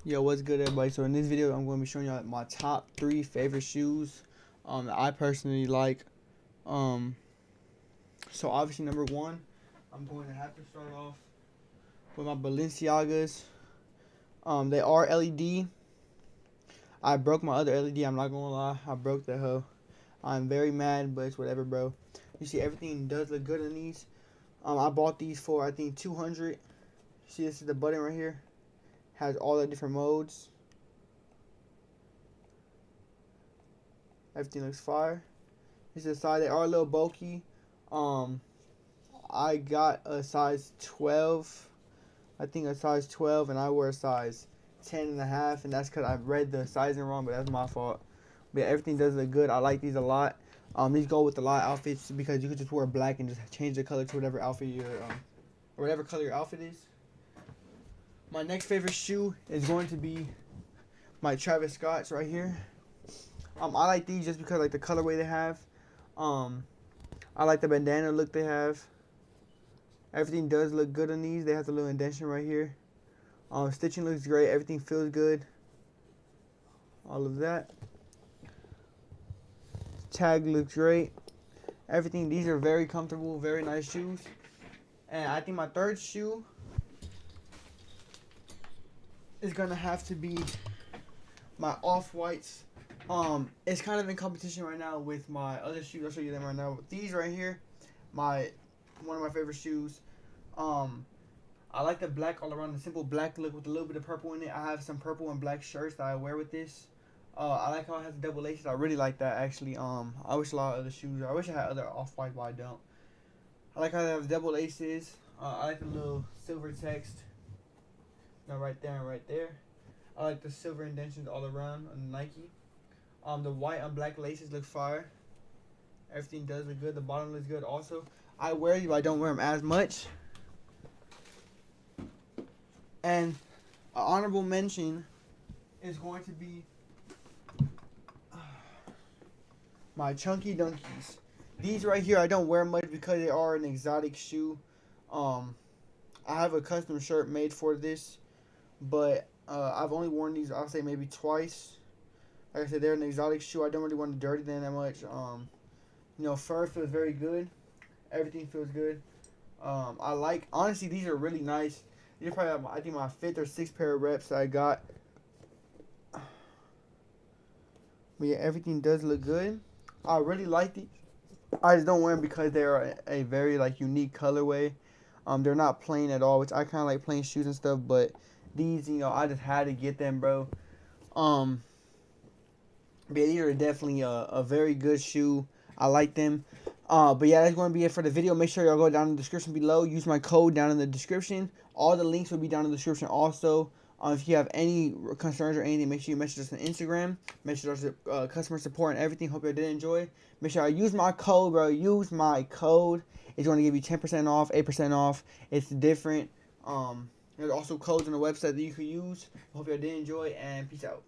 Yo, what's good, everybody? So in this video, I'm going to be showing you my top 3 favorite shoes that I personally like. Um, so obviously number 1, I'm going to have to start off with my Balenciagas. They are LED. I broke my other LED. I'm not gonna lie, I broke that hoe. I'm very mad, but it's whatever, bro. You see, everything does look good in these. I bought these for I think 200. See, this is the button right here. Has all the different modes. Everything looks fire. This is the size. They are a little bulky. I got a size 12. I think a size 12, and I wear a size 10 and a half, and that's because I read the sizing wrong, but that's my fault. But yeah, everything does look good. I like these a lot. These go with a lot of outfits because you can just wear black and just change the color to whatever outfit or whatever color your outfit is. My next favorite shoe is going to be my Travis Scott's right here. I like these just because like the colorway they have. I like the bandana look they have. Everything does look good on these. They have the little indentation right here. Stitching looks great. Everything feels good. All of that. Tag looks great. Everything. These are very comfortable, very nice shoes. And I think my third shoe is gonna have to be my Off-Whites. It's kind of in competition right now with my other shoes. I'll show you them right now. These right here, one of my favorite shoes. I like the black all around, the simple black look with a little bit of purple in it. I have some purple and black shirts that I wear with this. I like how it has double laces. I really like that actually. I wish a lot of other shoes. I wish I had other Off-White, but I don't. I like how they have double laces. I like the little silver text. Right there and right there. I like the silver indentions all around on the Nike. The white and black laces look fire. Everything does look good. The bottom looks good also. I wear these, but I don't wear them as much. And an honorable mention is going to be my chunky Dunkies. These right here I don't wear much because they are an exotic shoe. I have a custom shirt made for this, but I've only worn these, I'll say maybe twice. Like I said, they're an exotic shoe. I don't really want to dirty them that much. Fur feels very good. Everything feels good. Honestly, these are really nice. These are probably, I think, my 5th or 6th pair of reps that I got. But yeah, everything does look good. I really like these. I just don't wear them because they're a very unique colorway. They're not plain at all, which I kind of like plain shoes and stuff. But these, I just had to get them, bro. But yeah, these are definitely a very good shoe. I like them. But yeah, that's going to be it for the video. Make sure y'all go down in the description below. Use my code down in the description. All the links will be down in the description also. If you have any concerns or anything, make sure you message us on Instagram. Make sure there's customer support and everything. Hope you did enjoy. Make sure you use my code, bro. Use my code. It's going to give you 10% off, 8% off. It's different. There's also codes on the website that you can use. Hope you did enjoy, and peace out.